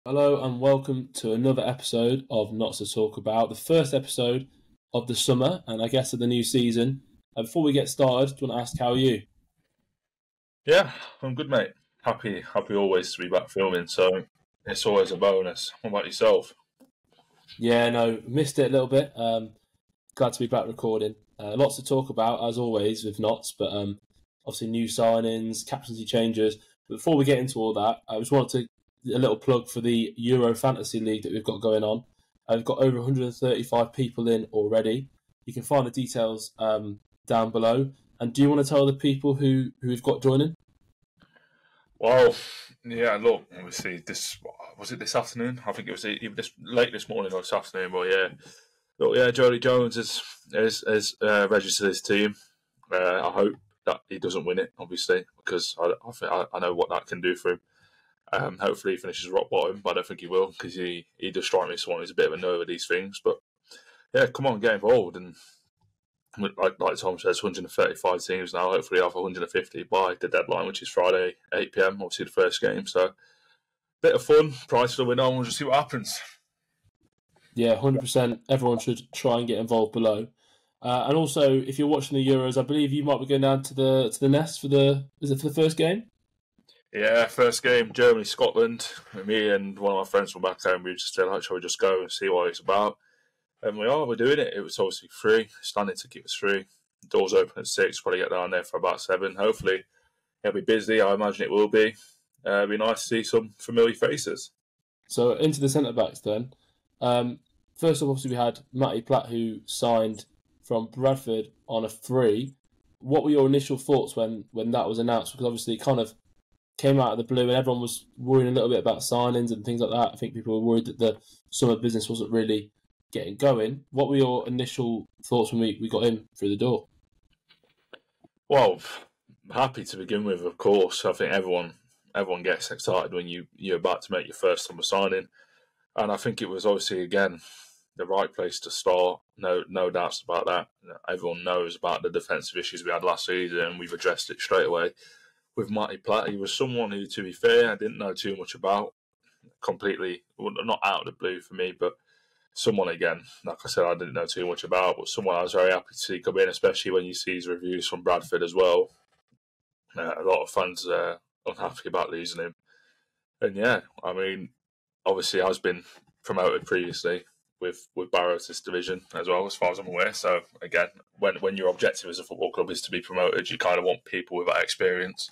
Hello and welcome to another episode of Not to Talk About, the first episode of the summer and I guess of the new season. And before we get started, I want to ask, how are you? Yeah, I'm good, mate. Happy always to be back filming. So it's always a bonus. What about yourself? Yeah, no, missed it a little bit. Glad to be back recording. Lots to talk about, as always, with Knots, but obviously new signings, captaincy changes. But before we get into all that, I just wanted a little plug for the Euro Fantasy League that we've got going on. We've got over 135 people in already. You can find the details down below. And do you want to tell the people who we've got joining? Well, yeah. Look, obviously, this was it this afternoon. I think it was either this late this morning or this afternoon. But yeah, look, yeah. Jody Jones is registered his team. I hope that he doesn't win it, obviously, because I know what that can do for him. Hopefully, he finishes rock bottom, but I don't think he will because he does strike me as someone who's a bit of a nerd with these things. But yeah, come on, get involved and like Tom says, 135 teams now. Hopefully, have 150 by the deadline, which is Friday, 8 p.m. Obviously, the first game. So, bit of fun. Price for the winner. We'll just see what happens. Yeah, 100%. Everyone should try and get involved below. And also, if you're watching the Euros, I believe you might be going down to the Nest for the first game? Yeah, first game, Germany, Scotland. Me and one of my friends from back home, we just said, shall we just go and see what it's about? And we're doing it. It was obviously free. Standing ticket was free. Doors open at 6. Probably get down there for about 7. Hopefully, it'll be busy. I imagine it will be. It'll be nice to see some familiar faces. So into the centre backs then. First off, obviously we had Matty Platt who signed from Bradford on a free. What were your initial thoughts when that was announced? Because obviously it kind of came out of the blue and everyone was worrying a little bit about signings and things like that. I think people were worried that the summer business wasn't really getting going. What were your initial thoughts when we got in through the door? Well, happy to begin with, of course. I think everyone gets excited when you're about to make your first summer signing, and I think it was obviously again the right place to start. No doubts about that. Everyone knows about the defensive issues we had last season, and we've addressed it straight away with Matty Platt. He was someone who, to be fair, I didn't know too much about. Completely, well, not out of the blue for me, but someone again, like I said, I didn't know too much about, but someone I was very happy to see come in, especially when you see his reviews from Bradford as well. A lot of fans unhappy about losing him, and yeah, I mean, obviously has been promoted previously with Barrow to this division as well, as far as I'm aware. So again, when your objective as a football club is to be promoted, you kind of want people with that experience.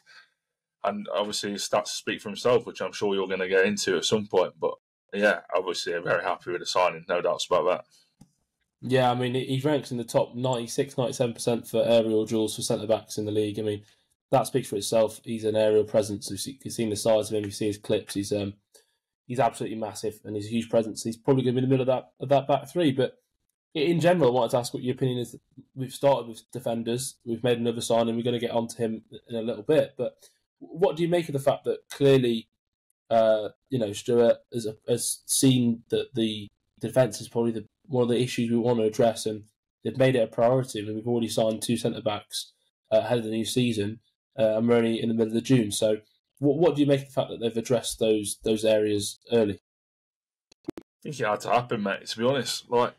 And obviously, his stats speak for himself, which I'm sure you're going to get into at some point. But yeah, obviously, I'm very happy with the signing, no doubts about that. Yeah, I mean, he ranks in the top 96, 97% for aerial duels for centre backs in the league. I mean, that speaks for itself. He's an aerial presence. You've seen the size of him. You see his clips. He's absolutely massive and he's a huge presence. He's probably going to be in the middle of that back three. But in general, I wanted to ask what your opinion is. We've started with defenders. We've made another sign, and we're going to get onto him in a little bit. But what do you make of the fact that clearly, Stuart has seen that the defence is probably one of the issues we want to address, and they've made it a priority. I mean, we've already signed two centre backs ahead of the new season, and we're only in the middle of June. So, what do you make of the fact that they've addressed those areas early? I think it had to happen, mate. To be honest, like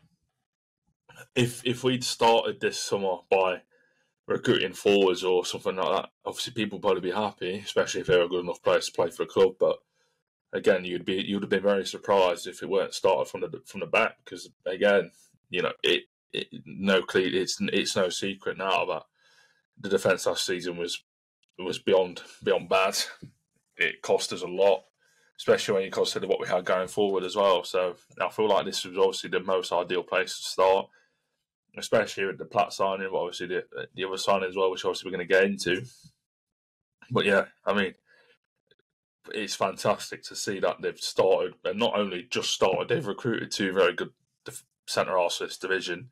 if we'd started this summer by recruiting forwards or something like that, obviously people would probably be happy, especially if they were good enough players to play for the club. But again, you'd have been very surprised if it weren't started from the back because again, it's no secret now that the defence last season was beyond bad. It cost us a lot, especially when you consider what we had going forward as well. So I feel like this was obviously the most ideal place to start, especially with the Platt signing, but obviously the other signing as well, which obviously we're going to get into. But yeah, I mean, it's fantastic to see that they've started, and not only just started, they've recruited two very good centre halves for this division.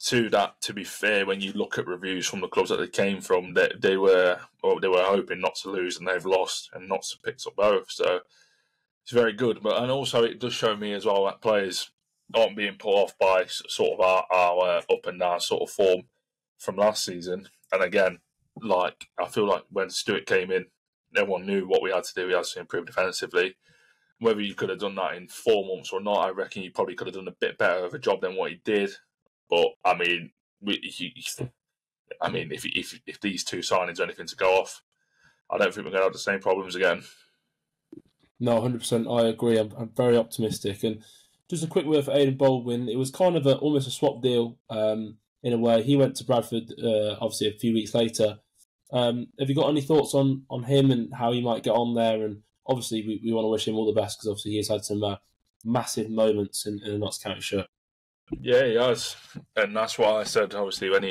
To be fair, when you look at reviews from the clubs that they came from, they were hoping not to lose, and they've lost, and not to pick up both. So it's very good. And also it does show me as well that players aren't being put off by sort of our up and down sort of form from last season. And again, like I feel like when Stuart came in, everyone knew what we had to do. We had to improve defensively. whether you could have done that in 4 months or not, I reckon you probably could have done a bit better of a job than what he did. But I mean, if these two signings are anything to go off, I don't think we're going to have the same problems again. No, 100%. I agree. I'm very optimistic. And just a quick word for Aidan Baldwin. It was kind of almost a swap deal in a way. He went to Bradford, obviously, a few weeks later. Have you got any thoughts on him and how he might get on there? And obviously, we want to wish him all the best because obviously he has had some massive moments in a Notts County shirt. Yeah, he has. And that's why I said, obviously, when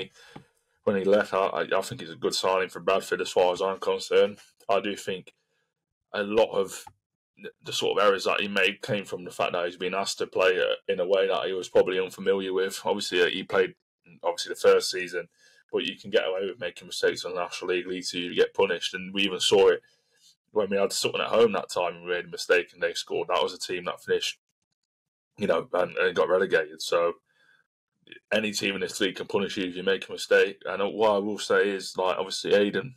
he left, I think it's a good signing for Bradford as far as I'm concerned. I do think a lot of the sort of errors that he made came from the fact that he's been asked to play in a way that he was probably unfamiliar with. Obviously, he played the first season, but you can get away with making mistakes on the National League. League 2, you get punished, and we even saw it when we had Sutton at home that time and we made a mistake and they scored. That was a team that finished, and got relegated. So any team in this league can punish you if you make a mistake. And what I will say is, like, obviously Aidan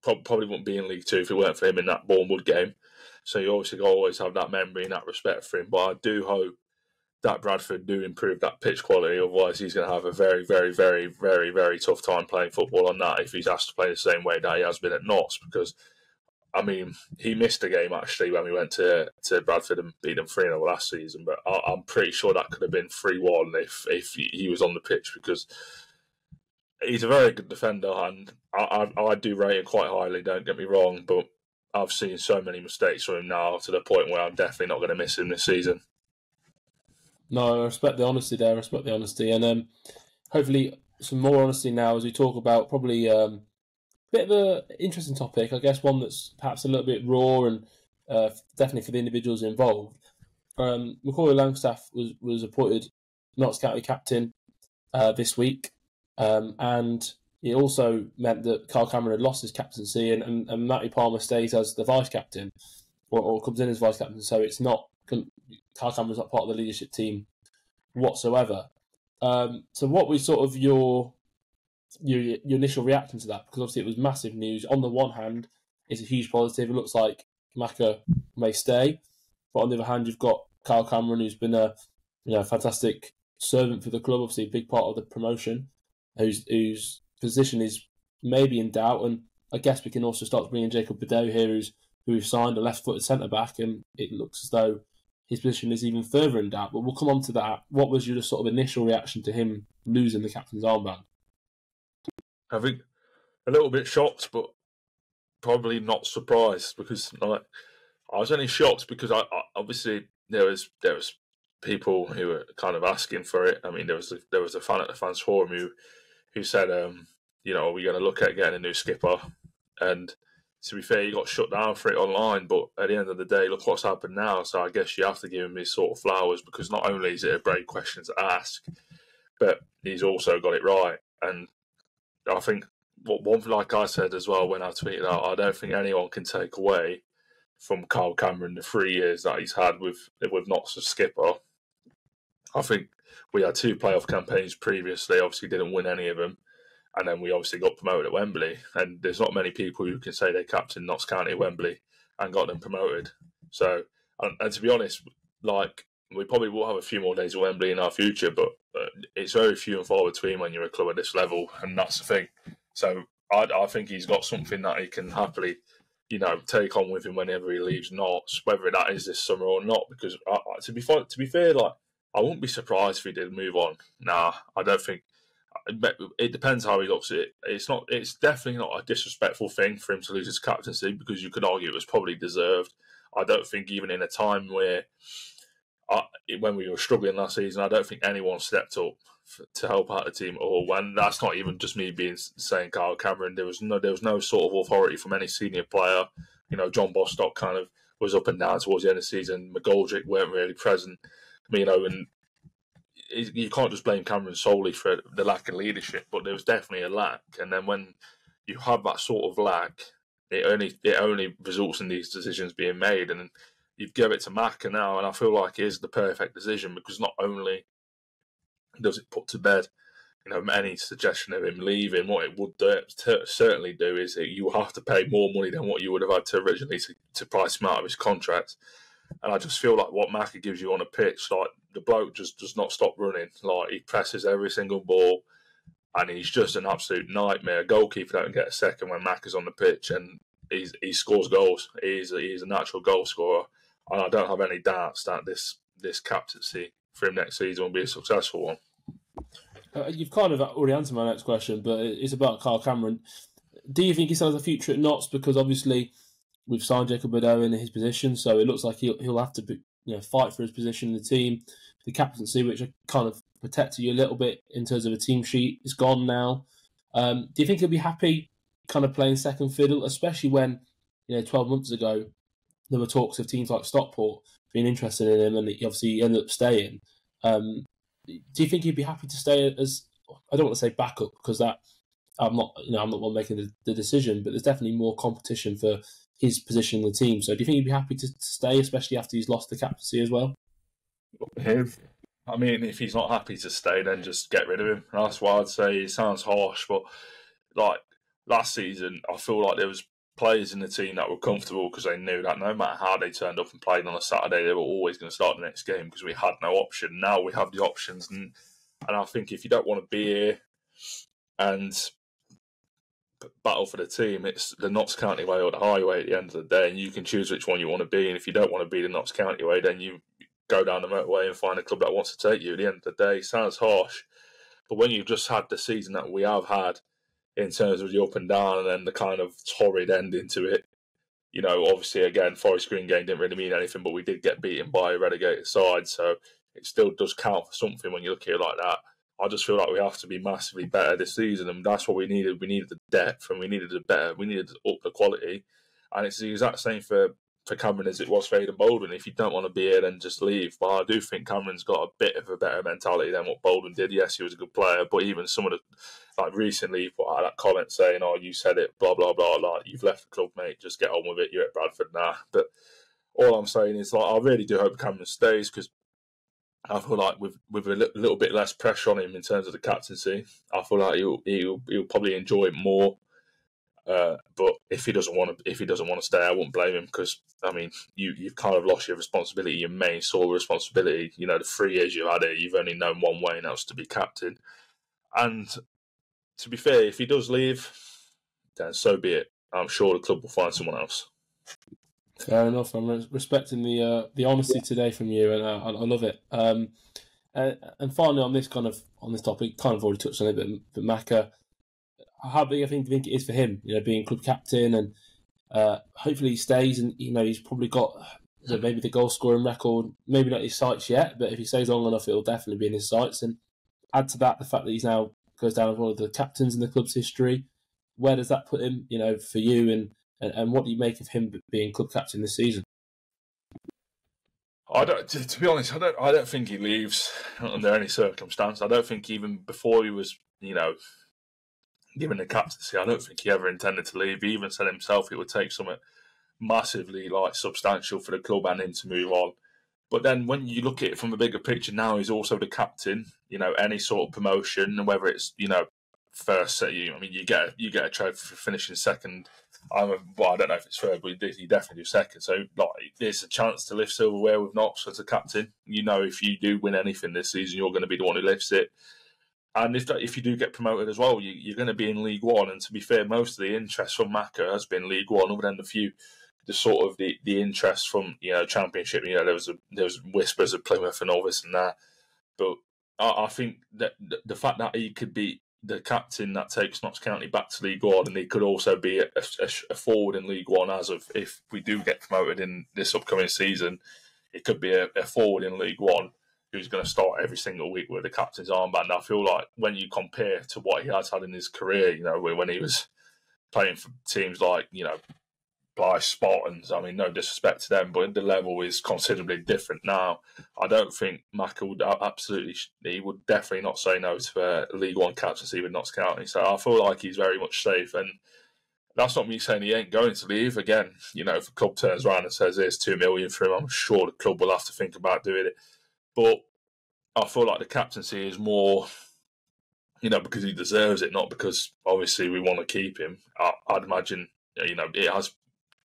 probably wouldn't be in League 2 if it weren't for him in that Bournemouth game. So you obviously always have that memory and that respect for him. But I do hope that Bradford do improve that pitch quality. Otherwise, he's going to have a very, very, very, very, very tough time playing football on that if he's asked to play the same way that he has been at Notts. Because, I mean, he missed a game actually when we went to Bradford and beat them 3-0 last season. But I'm pretty sure that could have been 3-1 if he was on the pitch, because he's a very good defender and I do rate him quite highly, don't get me wrong. But I've seen so many mistakes from him now to the point where I'm definitely not going to miss him this season. No, I respect the honesty there. I respect the honesty. And hopefully some more honesty now as we talk about probably a bit of an interesting topic. I guess one that's perhaps a little bit raw and definitely for the individuals involved. Macaulay Langstaff was appointed Notts County captain this week. And it also meant that Carl Cameron had lost his captaincy and Matty Palmer stays as the vice-captain or comes in as vice-captain. So it's not... Carl Cameron's not part of the leadership team whatsoever. So what was sort of your initial reaction to that? Because obviously it was massive news. On the one hand, it's a huge positive. It looks like Macca may stay. But on the other hand, you've got Carl Cameron, who's been a fantastic servant for the club, obviously a big part of the promotion, whose position is maybe in doubt. And I guess we can also start to bring in Jacob Bedell here, who's signed a left-footed centre-back, and it looks as though his position is even further in doubt. But we'll come on to that. What was your sort of initial reaction to him losing the captain's armband? I think a little bit shocked, but probably not surprised, because I was only shocked because I obviously there was people who were kind of asking for it. I mean, there was a fan at the fans forum who said, are we going to look at getting a new skipper? And to be fair, he got shut down for it online, but at the end of the day, look what's happened now. So I guess you have to give him his sort of flowers, because not only is it a brave question to ask, but he's also got it right. And I think one thing, like I said as well when I tweeted out, I don't think anyone can take away from Carl Cameron the 3 years that he's had with Notts as skipper. I think we had 2 playoff campaigns previously, obviously didn't win any of them. And then we obviously got promoted at Wembley. And there's not many people who can say they captained Notts County at Wembley and got them promoted. So, and to be honest, like, we probably will have a few more days at Wembley in our future, but it's very few and far between when you're a club at this level. And that's the thing. So I think he's got something that he can happily, take on with him whenever he leaves Notts, whether that is this summer or not. Because to be fair, like, I wouldn't be surprised if he did move on. Nah, I don't think. It depends how he looks at it. It's definitely not a disrespectful thing for him to lose his captaincy, because you could argue it was probably deserved. I don't think even in a time where, when we were struggling last season, I don't think anyone stepped up to help out the team at all. When that's not even just me saying Carl Cameron. There was no sort of authority from any senior player. John Bostock kind of was up and down towards the end of the season. McGoldrick weren't really present. And you can't just blame Cameron solely for the lack of leadership, but there was definitely a lack. And then when you have that sort of lack, it only results in these decisions being made. And you've given it to Macca now, and I feel like it is the perfect decision, because not only does it put to bed any suggestion of him leaving. What it would certainly do is that you have to pay more money than what you would have had to originally to price him out of his contract. And I just feel like what Maka gives you on a pitch, like the bloke just does not stop running. Like he presses every single ball, and he's just an absolute nightmare. Goalkeeper don't get a second when Maka's on the pitch, and he scores goals. He's a natural goal scorer, and I don't have any doubts that this captaincy for him next season will be a successful one. You've kind of already answered my next question, but it's about Kyle Cameron. Do you think he still has a future at Notts? Because obviously we've signed Jacob Badeau in his position, so it looks like he'll have to fight for his position in the team. The captaincy, which kind of protected you a little bit in terms of a team sheet, is gone now. Do you think he'll be happy kind of playing second fiddle, especially when 12 months ago there were talks of teams like Stockport being interested in him, and he ended up staying. Do you think he'd be happy to stay as, I don't want to say backup, because that I'm not one making the decision, but there's definitely more competition for his position in the team. So do you think he'd be happy to stay, especially after he's lost the captaincy as well? I mean, if he's not happy to stay, then just get rid of him. That's what I'd say. It sounds harsh, but like last season, I feel like there was players in the team that were comfortable because they knew that no matter how they turned up and played on a Saturday, they were always going to start the next game because we had no option. Now we have the options, and I think if you don't want to be here and battle for the team, it's the Notts County way or the highway at the end of the day, and you can choose which one you want to be. And if you don't want to be the Notts County way, then you go down the motorway and find a club that wants to take you. At the end of the day, sounds harsh, but when you've just had the season that we have had in terms of the up and down and then the kind of torrid ending to it, obviously again, Forest Green game didn't really mean anything, but we did get beaten by a relegated side, so it still does count for something when you look at it like that. I just feel like we have to be massively better this season, and that's what we needed. We needed the depth, and we needed to up the quality, and it's the exact same for Cameron as it was for Aidan Baldwin. If you don't want to be here, then just leave. But I do think Cameron's got a bit of a better mentality than what Baldwin did. Yes, he was a good player, but even some of the, like recently, he put out that comment saying, "Oh, you said it, blah blah blah." Like, you've left the club, mate. Just get on with it. You're at Bradford now. But all I'm saying is, like, I really do hope Cameron stays, because I feel like with a little bit less pressure on him in terms of the captaincy, I feel like he'll probably enjoy it more. But if he doesn't want to stay, I wouldn't blame him, because I mean, you've kind of lost your responsibility, your main sole responsibility. The 3 years you've had it, you've only known one way, and that's to be captain. And to be fair, if he does leave, then so be it. I'm sure the club will find someone else. Fair enough. I'm respecting the honesty today from you, and I love it. And finally, on this topic, kind of already touched on it, but Maka, how big I think it is for him, being club captain, and hopefully he stays, and he's probably got maybe the goal scoring record, maybe not his sights yet, but if he stays long enough, it'll definitely be in his sights. And add to that the fact that he's now goes down as one of the captains in the club's history. Where does that put him, for you, and what do you make of him being club captain this season? To be honest, I don't think he leaves under any circumstance. I don't think even before he was, given the captaincy, I don't think he ever intended to leave. He even said himself it would take something massively substantial for the club and him to move on. But then when you look at it from a bigger picture, now he's also the captain. Any sort of promotion, whether it's first, you get a trophy for finishing second. I don't know if it's third, but he definitely do second. So there's a chance to lift silverware with Notts as a captain. If you do win anything this season, you're going to be the one who lifts it. And if you do get promoted as well, you're going to be in League One. And to be fair, most of the interest from Maka has been League One, other than the interest from Championship. There was whispers of Plymouth and all this and that. But I think that the fact that he could be the captain that takes Notts County back to League One, and he could also be a forward in League One, as of if we do get promoted in this upcoming season, it could be a forward in League One who's going to start every single week with the captain's armband. I feel like when you compare to what he has had in his career, when he was playing for teams like, Blyth Spartans, I mean, no disrespect to them, but the level is considerably different now. I don't think Maka would he would definitely not say no to a League One captaincy with Notts County. So I feel like he's very much safe, and that's not me saying he ain't going to leave. Again, if the club turns around and says there's $2 million for him, I'm sure the club will have to think about doing it. But I feel like the captaincy is more because he deserves it, not because obviously we want to keep him. I'd imagine, it has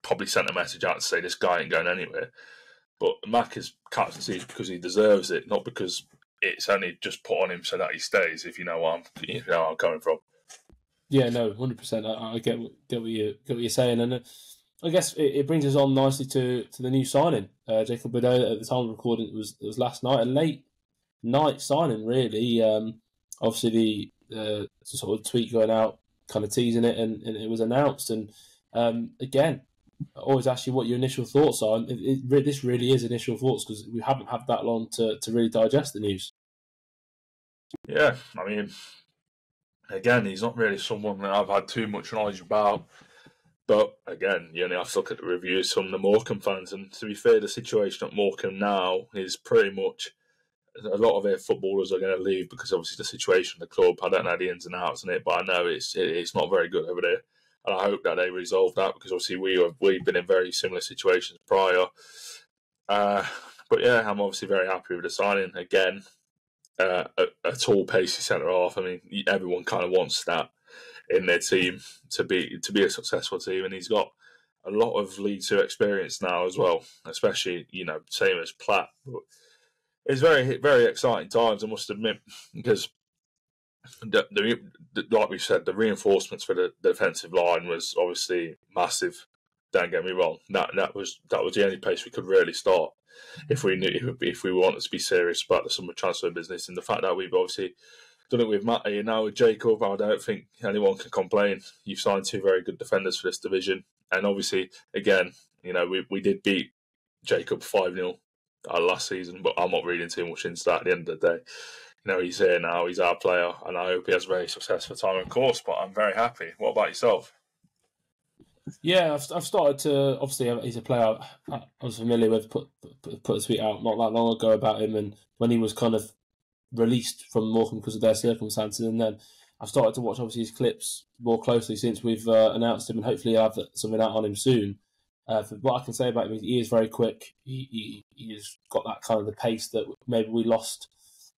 probably sent a message out to say this guy ain't going anywhere. But Mac is captaincy because he deserves it, not because it's only just put on him so that he stays. If you know where I'm coming from. Yeah, no, 100%. I get what you're saying, and I guess it brings us on nicely to the new signing, Jacob Bedeau. At the time of recording, it was last night, a late night signing, really. Obviously, the sort of tweet going out, kind of teasing it, and it was announced. And again, I always ask you what your initial thoughts are. And this really is initial thoughts because we haven't had that long to really digest the news. Yeah, I mean, again, he's not really someone that I've had too much knowledge about. But again, you only have to look at the reviews from the Morecambe fans. And to be fair, the situation at Morecambe now is pretty much a lot of their footballers are going to leave because obviously the situation at the club. I don't know the ins and outs in it, but I know it's not very good over there. And I hope that they resolve that because obviously we've been in very similar situations prior. But yeah, I'm obviously very happy with the signing again. A tall, pacey centre half. I mean, everyone kind of wants that in their team to be a successful team, and he's got a lot of League Two experience now as well, especially same as Platt. But it's very, very exciting times, I must admit, because like we said, the reinforcements for the defensive line was obviously massive. Don't get me wrong; that was the only place we could really start if we wanted to be serious about the summer transfer business. And the fact that we've obviously done it with Matty and now with Jacob, I don't think anyone can complain. You've signed two very good defenders for this division, and obviously, again, we did beat Jacob 5-0 last season, but I'm not reading too much into that. At the end of the day, he's here now, he's our player, and I hope he has a very successful time in course. But I'm very happy. What about yourself? Yeah, I've started to, obviously he's a player I was familiar with, put a tweet out not that long ago about him, and when he was kind of released from Morecambe because of their circumstances, and then I've started to watch obviously his clips more closely since we've announced him, and hopefully I'll have something out on him soon. For what I can say about him, he is very quick. He has got that kind of the pace that maybe we lost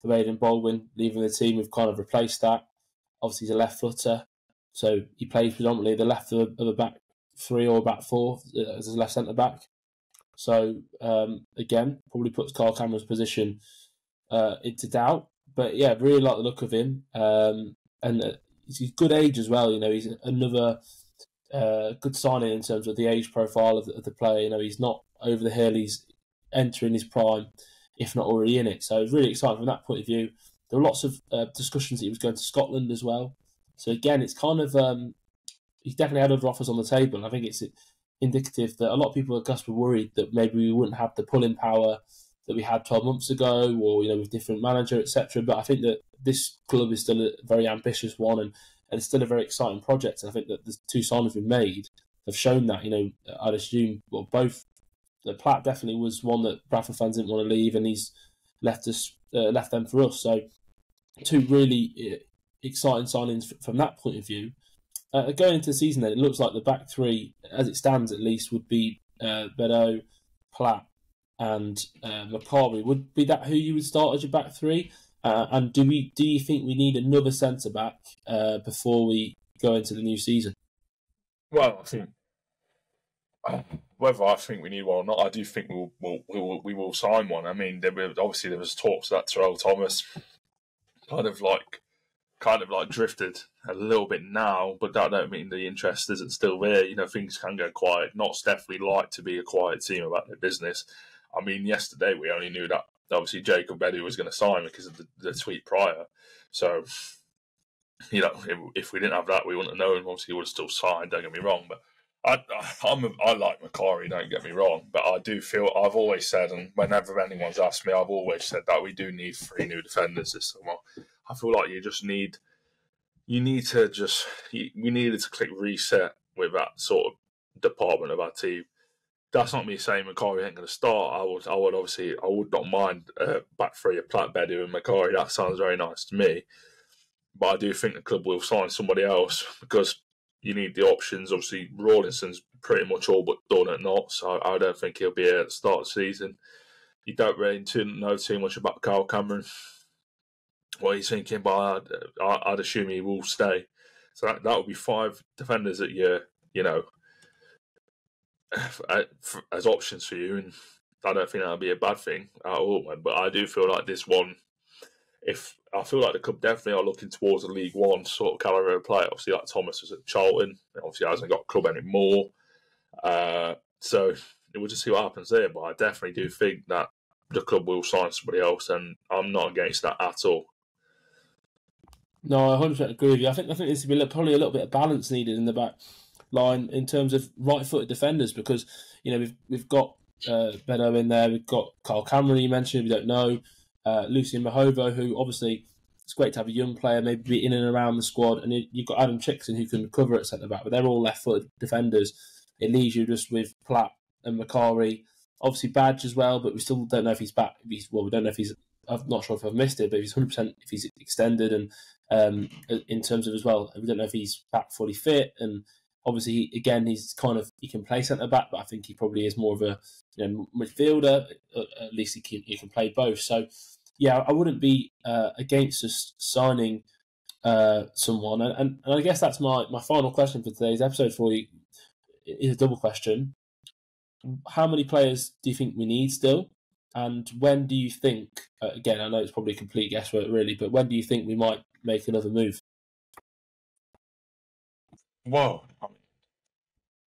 for Aidan Baldwin leaving the team. We've kind of replaced that. Obviously, he's a left footer, so he plays predominantly the left of a back three or back four as a left centre back. So again, probably puts Carl Cameron's position into doubt. But yeah, really like the look of him, and he's good age as well. He's another good signing in terms of the age profile of the player. He's not over the hill. He's entering his prime, if not already in it. So it's really exciting from that point of view. There were lots of discussions that he was going to Scotland as well. So again, it's kind of he's definitely had other offers on the table. And I think it's indicative that a lot of people at Gus were worried that maybe we wouldn't have the pulling power that we had 12 months ago, or with different manager, etc. But I think that this club is still a very ambitious one, and it's still a very exciting project. And I think that the two signings we've made have shown that. I'd assume both. The Platt definitely was one that Bradford fans didn't want to leave, and he's left them for us. So two really exciting signings from that point of view. Going into the season, then it looks like the back three, as it stands at least, would be Bedeau, Platt, and Macari. Would be that who you would start as your back three? And do you think we need another centre back before we go into the new season? Well, I think whether I think we need one or not, I do think we will sign one. I mean, there was talks that Terrell Thomas kind of like drifted a little bit now, but that don't mean the interest isn't still there. Things can go quiet. Knott's definitely like to be a quiet team about their business. I mean, yesterday we only knew that obviously Jacob Bedeau was going to sign because of the tweet prior. So, if we didn't have that, we wouldn't have known. Obviously, he would have still signed. Don't get me wrong, but I like Macari. Don't get me wrong, but I do feel I've always said, and whenever anyone's asked me, I've always said that we do need 3 new defenders this summer. I feel like we needed to click reset with that sort of department of our team. That's not me saying Macari ain't going to start. I would not mind back three of Platt, Bedeau and Macari. That sounds very nice to me. But I do think the club will sign somebody else because you need the options. Obviously, Rawlinson's pretty much all but done at Notts, so I don't think he'll be here at the start of the season. You don't really know too much about Carl Cameron. what he's thinking, but I'd assume he will stay. So that would be 5 defenders that you know as options for you, and I don't think that would be a bad thing at all. But I do feel like this one, if I feel like the club definitely are looking towards a League One sort of calibre of player. Obviously, like Thomas was at Charlton, obviously hasn't got a club anymore. So we'll just see what happens there. But I definitely do think that the club will sign somebody else, and I'm not against that at all. No, I 100% agree with you. I think there's to be probably a little bit of balance needed in the back line in terms of right-footed defenders, because we've got Bedo in there, we've got Carl Cameron, you mentioned, we don't know, Lucien Mahovo, who obviously it's great to have a young player maybe be in and around the squad, and you've got Adam Chickson who can cover at centre back, but they're all left-footed defenders. It leaves you just with Platt and Macari, obviously Badge as well, but we still don't know if he's back. We don't know if he's. I'm not sure if I've missed it, but if he's 100%, if he's extended, and in terms of as well, we don't know if he's back fully fit, and obviously again he can play centre back, but I think he probably is more of a midfielder. At least he can play both. So yeah, I wouldn't be against us signing someone, and I guess that's my final question for today's episode for you. Is a double question. How many players do you think we need still? And when do you think, again, I know it's probably a complete guesswork really, but when do you think we might make another move? Well,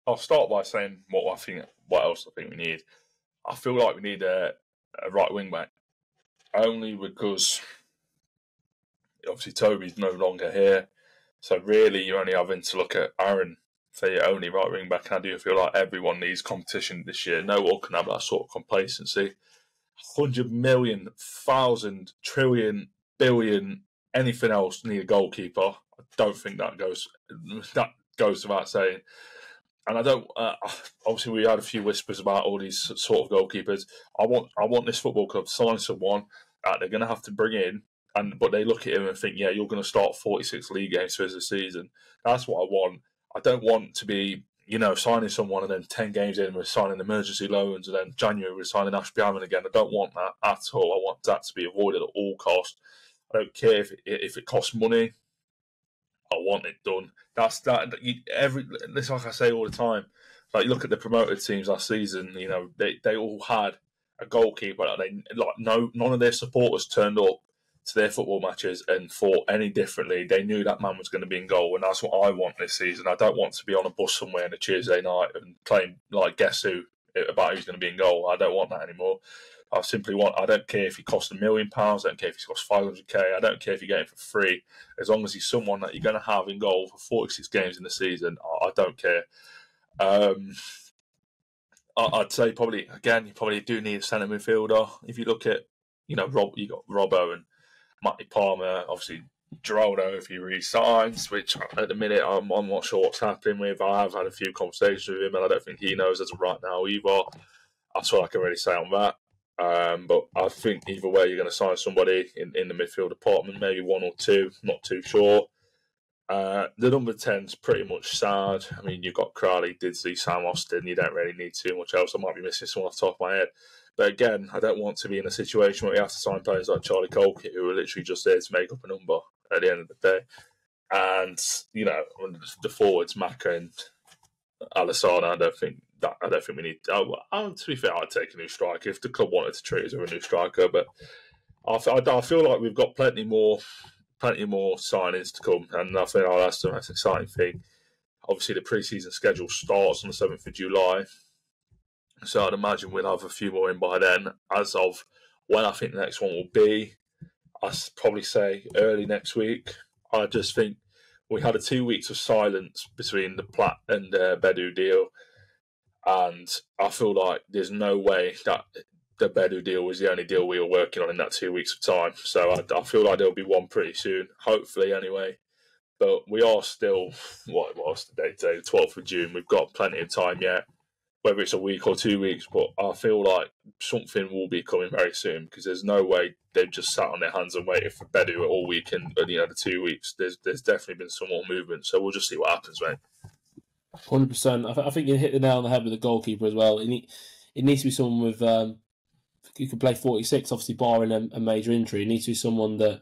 I'll start by saying what else I think we need. I feel like we need a right wing back, only because obviously Toby's no longer here. So really you're only having to look at Aaron for your only right wing back. And I do feel like everyone needs competition this year. No one can have that sort of complacency. 100 million, 1,000, trillion, billion, anything else need a goalkeeper. I don't think that goes without saying. And I don't. Obviously, we had a few whispers about all these sort of goalkeepers. I want this football club to sign someone that they're going to have to bring in, but they look at him and think, yeah, you're going to start 46 league games for the season. That's what I want. I don't want to be signing someone and then 10 games in we're signing emergency loans, and then January we're signing Ashby Hammond again. I don't want that at all. I want that to be avoided at all costs. I don't care if it costs money. I want it done. That's that. This, like I say all the time. Like, you look at the promoted teams last season. They all had a goalkeeper. None of their supporters turned up to their football matches and thought any differently. They knew that man was going to be in goal, and that's what I want this season. I don't want to be on a bus somewhere on a Tuesday night and claim guess who about who's going to be in goal. I don't want that anymore. I simply want. I don't care if he costs £1 million. I don't care if he costs 500k. I don't care if you get him for free. As long as he's someone that you're going to have in goal for 46 games in the season, I don't care. I'd say probably you probably do need a centre midfielder. If you look at you got Robbo and Matty Palmer, obviously Geraldo if he re-signs, which at the minute I'm not sure what's happening with. I have had a few conversations with him, and I don't think he knows as of right now either. That's all I can really say on that. But I think either way, you're going to sign somebody in the midfield department, maybe one or two, not too sure. The number 10's pretty much sad. I mean, you've got Crowley, Didsey, Sam Austin. You don't really need too much else. I might be missing someone off the top of my head. But again, I don't want to be in a situation where we have to sign players like Charlie Colkett, who are literally just there to make up a number at the end of the day. And, the forwards, Maka and Alessandro, I don't think we need. To be fair, I'd take a new striker if the club wanted to treat us as a new striker. But I feel like we've got plenty more signings to come, and I think that's the most exciting thing. Obviously, the pre-season schedule starts on the 7th of July, so I'd imagine we'll have a few more in by then. As of when I think the next one will be, I'd probably say early next week. I just think we had 2 weeks of silence between the Platt and Bedu deal, and I feel like there's no way that the Bedu deal was the only deal we were working on in that 2 weeks of time. So I feel like there'll be one pretty soon, hopefully anyway. But we are still, what's the date today? The 12th of June. We've got plenty of time yet, whether it's a week or 2 weeks. But I feel like something will be coming very soon, because there's no way they've just sat on their hands and waited for Bedu all week and the 2 weeks. There's definitely been some more movement. So we'll just see what happens, mate. 100%. I think you hit the nail on the head with the goalkeeper as well. It needs to be someone with who can play 46, obviously barring a major injury. It needs to be someone that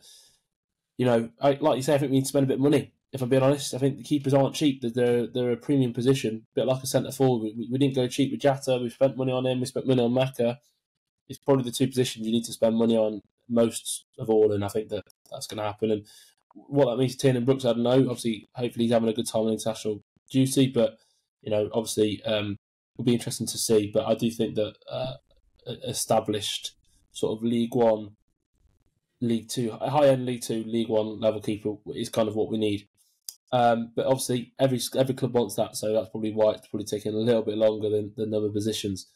like you say, I think we need to spend a bit of money. If I'm being honest, I think the keepers aren't cheap. They're a premium position, a bit like a centre forward. We didn't go cheap with Jata. We spent money on him. We spent money on Maka. It's probably the two positions you need to spend money on most of all, and I think that's going to happen. And what that means to Tiernan Brooks, I don't know. Obviously, hopefully he's having a good time on international duty, but obviously, it'll be interesting to see. But I do think that established sort of League One, League Two, high-end League Two, League One level keeper is kind of what we need. But obviously, every club wants that, so that's probably why it's probably taking a little bit longer than other positions.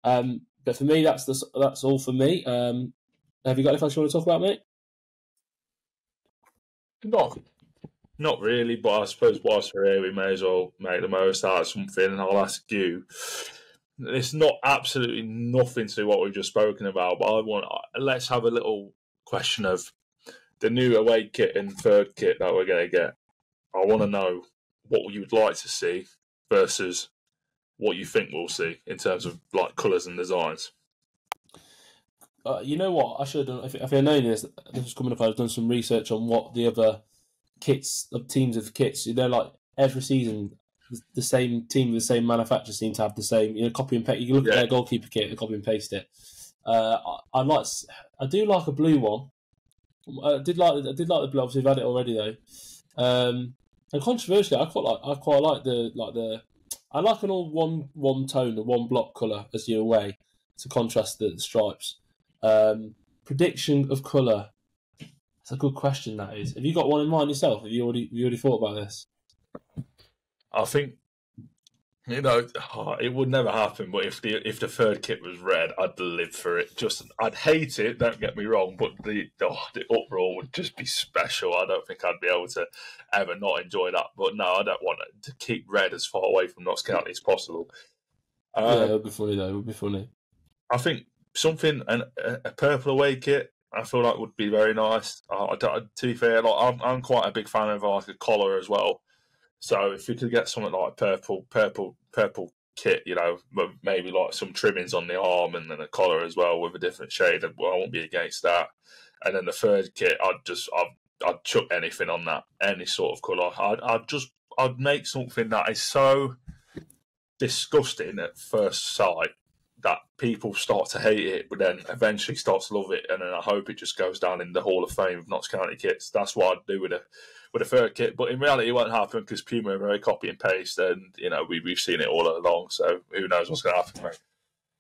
But for me, that's all for me. Have you got anything else you want to talk about, mate? Not really, but I suppose whilst we're here, we may as well make the most out of something. And I'll ask you. It's not absolutely nothing to what we've just spoken about, but let's have a little question of the new away kit and third kit that we're going to get. I want to know what you would like to see versus what you think we'll see in terms of like colours and designs. You know what? I should have done, if I'd known this was coming up, I'd have done some research on what the other kits, of teams of kits, like every season, the same team, the same manufacturer seem to have the same, copy and paste. You can look at their goalkeeper kit and copy and paste it. I do like a blue one. I did like the blue. Obviously, we've had it already though. And controversially, I quite like the. I like an all one tone, the one block colour as your away to contrast the stripes. Prediction of colour. That's a good question. That is. Have you got one in mind yourself? Have you already thought about this? I think it would never happen. But if the third kit was red, I'd live for it. I'd hate it. Don't get me wrong, but the uproar would just be special. I don't think I'd be able to ever not enjoy that. But no, I don't want to keep red as far away from Notts County as possible. It would be funny though. It would be funny. I think something a purple away kit, I feel like would be very nice. To be fair, I'm quite a big fan of like a collar as well. So if you could get something like purple kit, maybe like some trimmings on the arm and then a collar as well with a different shade, I won't be against that. And then the third kit, I'd chuck anything on that, any sort of colour. I'd make something that is so disgusting at first sight that people start to hate it, but then eventually start to love it, and then I hope it just goes down in the Hall of Fame of Notts County kits. That's what I'd do with a third kit, but in reality it won't happen because Puma are very copy and paste, and we've seen it all along, so who knows what's going to happen, mate.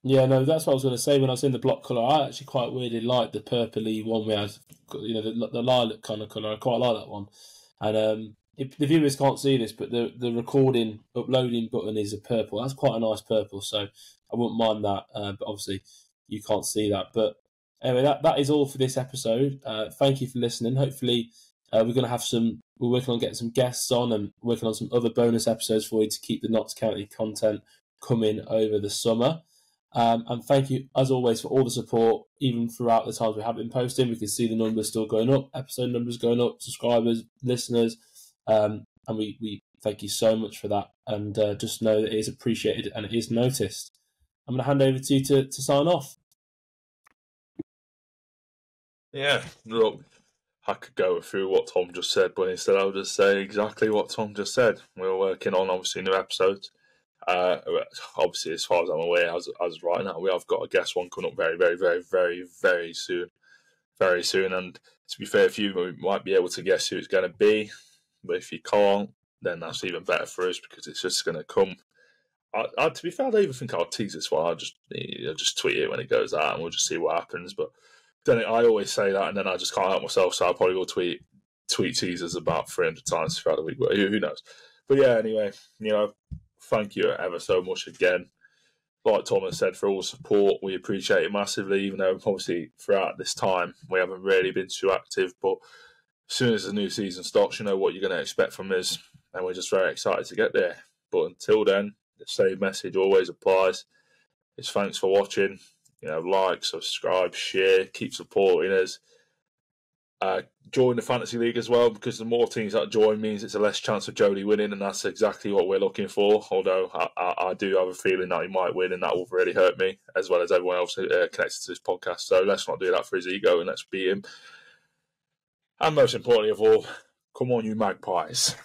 Yeah, no, that's what I was going to say when I was in the block colour. I actually quite weirdly like the purpley one we had, the lilac kind of colour. I quite like that one. And if the viewers can't see this, but the uploading button is a purple. That's quite a nice purple, so I wouldn't mind that. But obviously you can't see that. But anyway, that is all for this episode. Thank you for listening. Hopefully we're working on getting some guests on and working on some other bonus episodes for you to keep the Notts County content coming over the summer. And thank you, as always, for all the support, even throughout the times we have been posting. We can see the numbers still going up, episode numbers going up, subscribers, listeners, and we thank you so much for that. And just know that it is appreciated and it is noticed. I'm going to hand over to you to sign off. Yeah, look, I could go through what Tom just said, but instead I'll just say exactly what Tom just said. We're working on, obviously, new episodes. Obviously, as far as I'm aware, as right now, we have got a guest one coming up very, very, very, very, very soon. Very soon. And to be fair, if you might be able to guess who it's going to be, but if you can't, then that's even better for us because it's just going to come. To be fair, I don't even think I'll tease this one. I'll just tweet it when it goes out and we'll just see what happens. But then I always say that and then I just can't help myself, so I'll probably will tweet teasers about 300 times throughout the week. But who knows? But yeah, anyway, thank you ever so much again. Like Thomas said, for all the support, we appreciate it massively, even though obviously throughout this time we haven't really been too active. But as soon as the new season starts, you know what you're going to expect from us, and we're just very excited to get there. But until then, the same message always applies. It's thanks for watching. Like, subscribe, share, keep supporting us. Join the Fantasy League as well, because the more teams that join means it's a less chance of Jody winning, and that's exactly what we're looking for. Although I do have a feeling that he might win, and that will really hurt me, as well as everyone else connected to this podcast. So let's not do that for his ego, and let's beat him. And most importantly of all, come on, you Magpies.